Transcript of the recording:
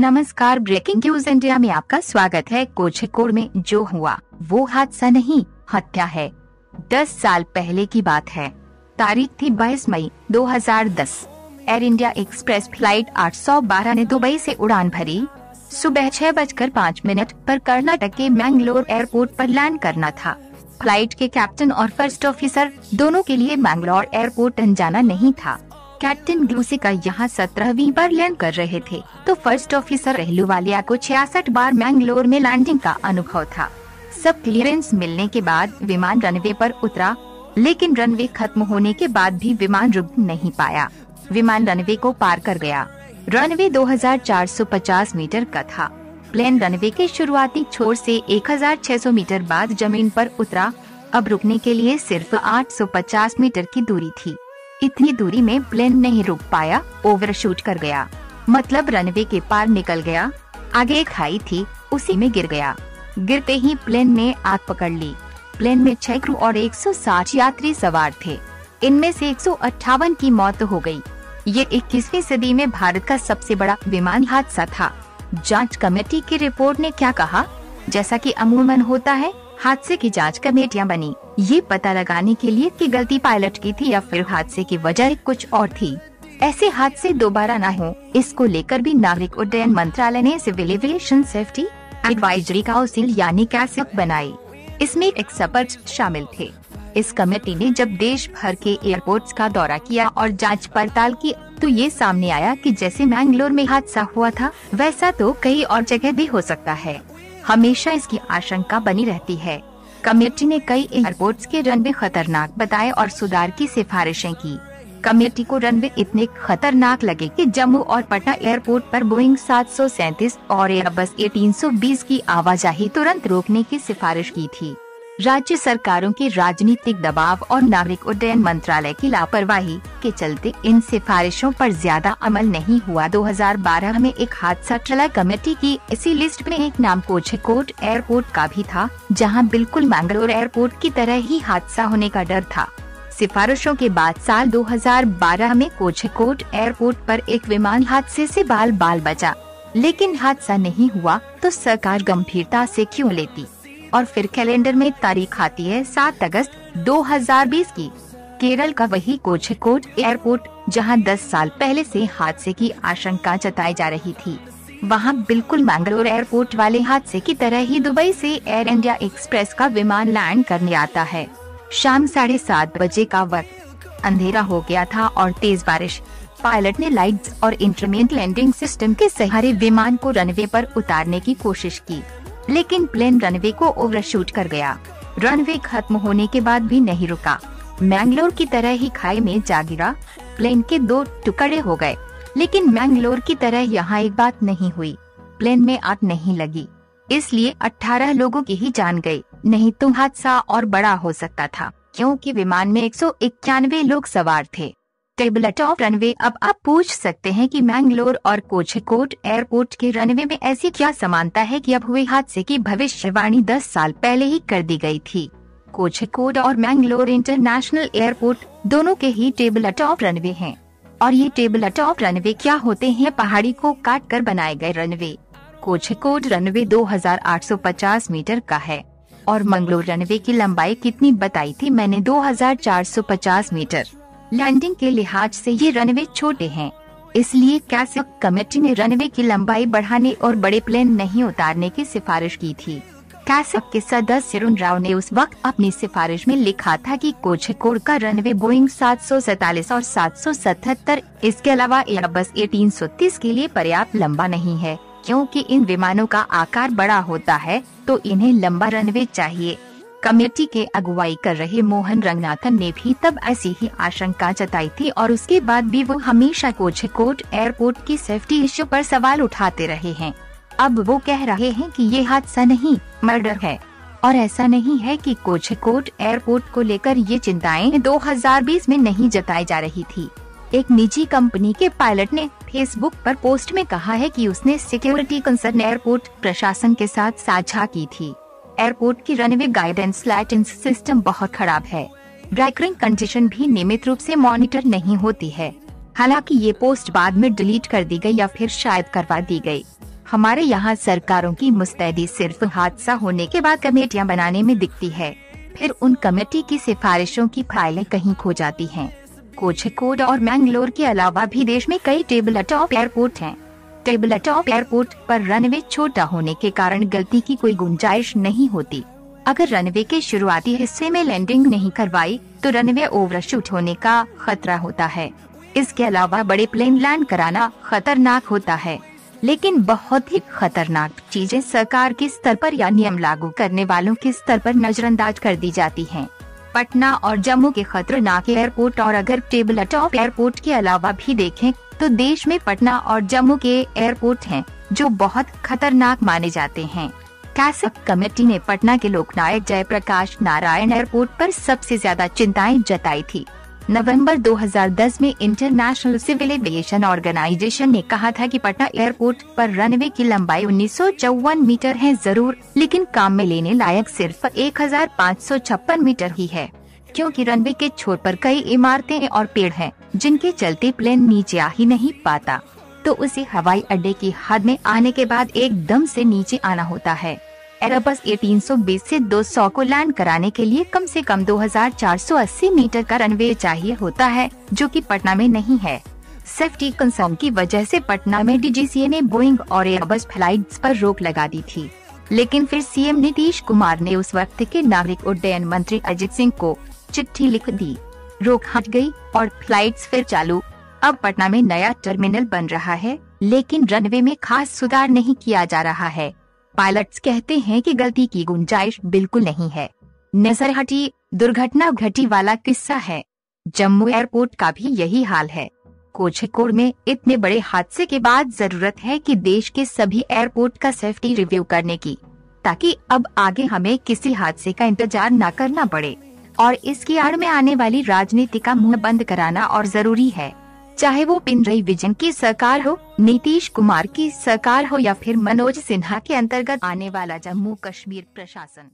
नमस्कार, breaking news India में आपका स्वागत है। कोझिकोड में जो हुआ वो हादसा नहीं, हत्या है। 10 साल पहले की बात है। तारीख थी 22 मई 2010। एयर इंडिया एक्सप्रेस फ्लाइट 812 ने दुबई से उड़ान भरी। सुबह 6:05 पर कर्नाटक के मैंगलोर एयरपोर्ट पर लैंड करना था। फ्लाइट के कैप्टन और फर्स्ट ऑफिसर दोनों के लिए मैंगलोर एयरपोर्ट अनजाना नहीं था। कैप्टन ग्लूसिका यहाँ 17वीं बार लैंड कर रहे थे, तो फर्स्ट ऑफिसर रहलूवालिया को 66 बार मैंगलोर में लैंडिंग का अनुभव था। सब क्लियरेंस मिलने के बाद विमान रनवे पर उतरा, लेकिन रनवे खत्म होने के बाद भी विमान रुक नहीं पाया। विमान रनवे को पार कर गया। रनवे 2450 मीटर का था। प्लेन रनवे के शुरुआती छोर से 1600 मीटर बाद जमीन पर उतरा। अब रुकने के लिए सिर्फ 850 मीटर की दूरी थी। इतनी दूरी में प्लेन नहीं रुक पाया, ओवरशूट कर गया, मतलब रनवे के पार निकल गया। आगे एक खाई थी, उसी में गिर गया। गिरते ही प्लेन ने आग पकड़ ली। प्लेन में 6 क्रू और 160 यात्री सवार थे। इनमें से 158 की मौत हो गई। ये 21वीं सदी में भारत का सबसे बड़ा विमान हादसा था। जांच कमेटी की रिपोर्ट ने क्या कहा? जैसा कि अमूमन होता है, हादसे की जांच कमेटियां बनी, ये पता लगाने के लिए कि गलती पायलट की थी या फिर हादसे की वजह कुछ और थी। ऐसे हादसे दोबारा न हो, इसको लेकर भी नागरिक उड्डयन मंत्रालय ने civil aviation safety advisory council यानी कैसिक बनाई। इसमें एक्सपर्ट शामिल थे। इस कमेटी ने जब देश भर के एयरपोर्ट्स का दौरा किया और जांच पड़ताल की, तो ये सामने आया कि जैसे मैंगलोर में हादसा हुआ था, वैसा तो कई और जगह भी हो सकता है। हमेशा इसकी आशंका बनी रहती है। कमेटी ने कई एयरपोर्ट्स के रनवे खतरनाक बताए और सुधार की सिफारिशें की। कमेटी को रनवे इतने खतरनाक लगे कि जम्मू और पटना एयरपोर्ट पर बोइंग 737 और एयरबस A320 की आवाजाही तुरंत रोकने की सिफारिश की थी। राज्य सरकारों के राजनीतिक दबाव और नागरिक उड्डयन मंत्रालय की लापरवाही के चलते इन सिफारिशों पर ज्यादा अमल नहीं हुआ। 2012 में एक हादसा टला कमेटी की इसी लिस्ट में एक नाम कोझिकोड एयरपोर्ट का भी था, जहां बिल्कुल मैंगलोर एयरपोर्ट की तरह ही हादसा होने का डर था। सिफारिशों के बाद साल 2012 में कोझिकोड एयरपोर्ट पर एक विमान हादसे से बाल बचा, लेकिन हादसा नहीं हुआ तो सरकार गंभीरता से क्यों लेती? और फिर कैलेंडर में तारीख आती है 7 अगस्त 2020 की। केरल का वही कोझिकोड एयरपोर्ट, जहां 10 साल पहले से हादसे की आशंका जताई जा रही थी, वहां बिल्कुल मैंगलोर एयरपोर्ट वाले हादसे की तरह ही दुबई से एयर इंडिया एक्सप्रेस का विमान लैंड करने आता है। शाम 7:30 बजे का वक्त, अंधेरा हो गया था और तेज बारिश। पायलट ने लाइट्स और इंस्ट्रूमेंट लैंडिंग सिस्टम के सहारे विमान को रनवे पर उतारने की कोशिश की, लेकिन प्लेन रनवे को ओवरशूट कर गया। रनवे खत्म होने के बाद भी नहीं रुका। मैंगलोर की तरह ही खाई में जा गिरा। प्लेन के 2 टुकड़े हो गए, लेकिन मैंगलोर की तरह यहाँ एक बात नहीं हुई। प्लेन में आग नहीं लगी, इसलिए 18 लोगों की ही जान गई। नहीं तो हादसा और बड़ा हो सकता था, क्योंकि विमान में 191 लोग सवार थे। Table top runway. अब आप पूछ सकते हैं कि मैंगलोर और कोझिकोड एयरपोर्ट के रनवे में ऐसी क्या समानता है कि अब हुए हादसे की भविष्यवाणी 10 साल पहले ही कर दी गई थी। कोझिकोड और मैंगलोर इंटरनेशनल एयरपोर्ट दोनों के ही टेबल टॉप रनवे हैं। और ये टेबल टॉप रनवे क्या होते हैं? पहाड़ी को काट कर बनाए गए रनवे। कोझिकोड रनवे 2850 मीटर का है और मैंगलोर रनवे की लंबाई कितनी बताई थी मैंने? 2450 मीटर। लैंडिंग के लिहाज से ये रनवे छोटे हैं, इसलिए कैसिक कमेटी ने रनवे की लंबाई बढ़ाने और बड़े प्लेन नहीं उतारने की सिफारिश की थी। कैसिक के सदस्य अरुण राव ने उस वक्त अपनी सिफारिश में लिखा था कि कोझिकोड का रनवे बोइंग 747 और 777, इसके अलावा एयरबस A330 के लिए पर्याप्त लंबा नहीं है, क्योंकि इन विमानों का आकार बड़ा होता है, तो इन्हें लंबा रनवे चाहिए। कमेटी के अगुवाई कर रहे मोहन रंगनाथन ने भी तब ऐसी ही आशंका जताई थी और उसके बाद भी वो हमेशा कोझिकोड एयरपोर्ट की सेफ्टी इश्यू पर सवाल उठाते रहे हैं। अब वो कह रहे हैं कि ये हादसा नहीं, मर्डर है। और ऐसा नहीं है कि कोझिकोड एयरपोर्ट को लेकर ये चिंताएं 2020 में नहीं जताई जा रही थी। एक निजी कंपनी के पायलट ने फेसबुक पर पोस्ट में कहा है कि उसने सिक्योरिटी कंसर्न एयरपोर्ट प्रशासन के साथ साझा की थी। एयरपोर्ट की रनवे गाइडेंस लाइटिंग सिस्टम बहुत खराब है। ब्रेकिंग कंडीशन भी नियमित रूप से मॉनिटर नहीं होती है। हालांकि ये पोस्ट बाद में डिलीट कर दी गई या फिर शायद करवा दी गई। हमारे यहाँ सरकारों की मुस्तैदी सिर्फ हादसा होने के बाद कमेटियाँ बनाने में दिखती है, फिर उन कमेटी की सिफारिशों की फाइलें कहीं खो जाती हैं। कोझिकोड और मैंगलोर के अलावा भी देश में कई टेबल टॉप एयरपोर्ट हैं। टेबल टॉप एयरपोर्ट पर रनवे छोटा होने के कारण गलती की कोई गुंजाइश नहीं होती। अगर रनवे के शुरुआती हिस्से में लैंडिंग नहीं करवाई तो रनवे ओवरशूट होने का खतरा होता है। इसके अलावा बड़े प्लेन लैंड कराना खतरनाक होता है, लेकिन बहुत ही खतरनाक चीजें सरकार के स्तर पर या नियम लागू करने वालों के स्तर पर नजरअंदाज कर दी जाती हैं। पटना और जम्मू के खतरनाक एयरपोर्ट। और अगर टेबल टॉप एयरपोर्ट के अलावा भी देखें तो देश में पटना और जम्मू के एयरपोर्ट हैं जो बहुत खतरनाक माने जाते हैं। कैसक कमेटी ने पटना के लोकनायक जयप्रकाश नारायण एयरपोर्ट पर सबसे ज्यादा चिंताएं जताई थी। नवंबर 2010 में इंटरनेशनल सिविल एविएशन ऑर्गेनाइजेशन ने कहा था कि पटना एयरपोर्ट पर रनवे की लंबाई 1954 मीटर है जरूर, लेकिन काम में लेने लायक सिर्फ 1556 मीटर ही है, क्योंकि रनवे के छोर पर कई इमारतें और पेड़ हैं जिनके चलते प्लेन नीचे आ ही नहीं पाता, तो उसे हवाई अड्डे की हद में आने के बाद एकदम से नीचे आना होता है। एयरबस A320 से 200 को लैंड कराने के लिए कम से कम 2480 मीटर का रनवे चाहिए होता है, जो कि पटना में नहीं है। सेफ्टी कंसर्न की वजह से पटना में DGCA ने बोइंग और एयरबस फ्लाइट्स पर रोक लगा दी थी, लेकिन फिर CM नीतीश कुमार ने उस वक्त के नागरिक उड्डयन मंत्री अजित सिंह को चिट्ठी लिख दी, रोक हट गई और फ्लाइट्स फिर चालू। अब पटना में नया टर्मिनल बन रहा है, लेकिन रनवे में खास सुधार नहीं किया जा रहा है। पायलट्स कहते हैं कि गलती की गुंजाइश बिल्कुल नहीं है। नजरहटी दुर्घटना घटी वाला किस्सा है। जम्मू एयरपोर्ट का भी यही हाल है। कोझिकोड में इतने बड़े हादसे के बाद जरूरत है कि देश के सभी एयरपोर्ट का सेफ्टी रिव्यू करने की, ताकि अब आगे हमें किसी हादसे का इंतजार न करना पड़े। और इसकी आड़ में आने वाली राजनीति का मुंह बंद कराना और जरूरी है, चाहे वो पिनरई विजन की सरकार हो, नीतीश कुमार की सरकार हो या फिर मनोज सिन्हा के अंतर्गत आने वाला जम्मू कश्मीर प्रशासन।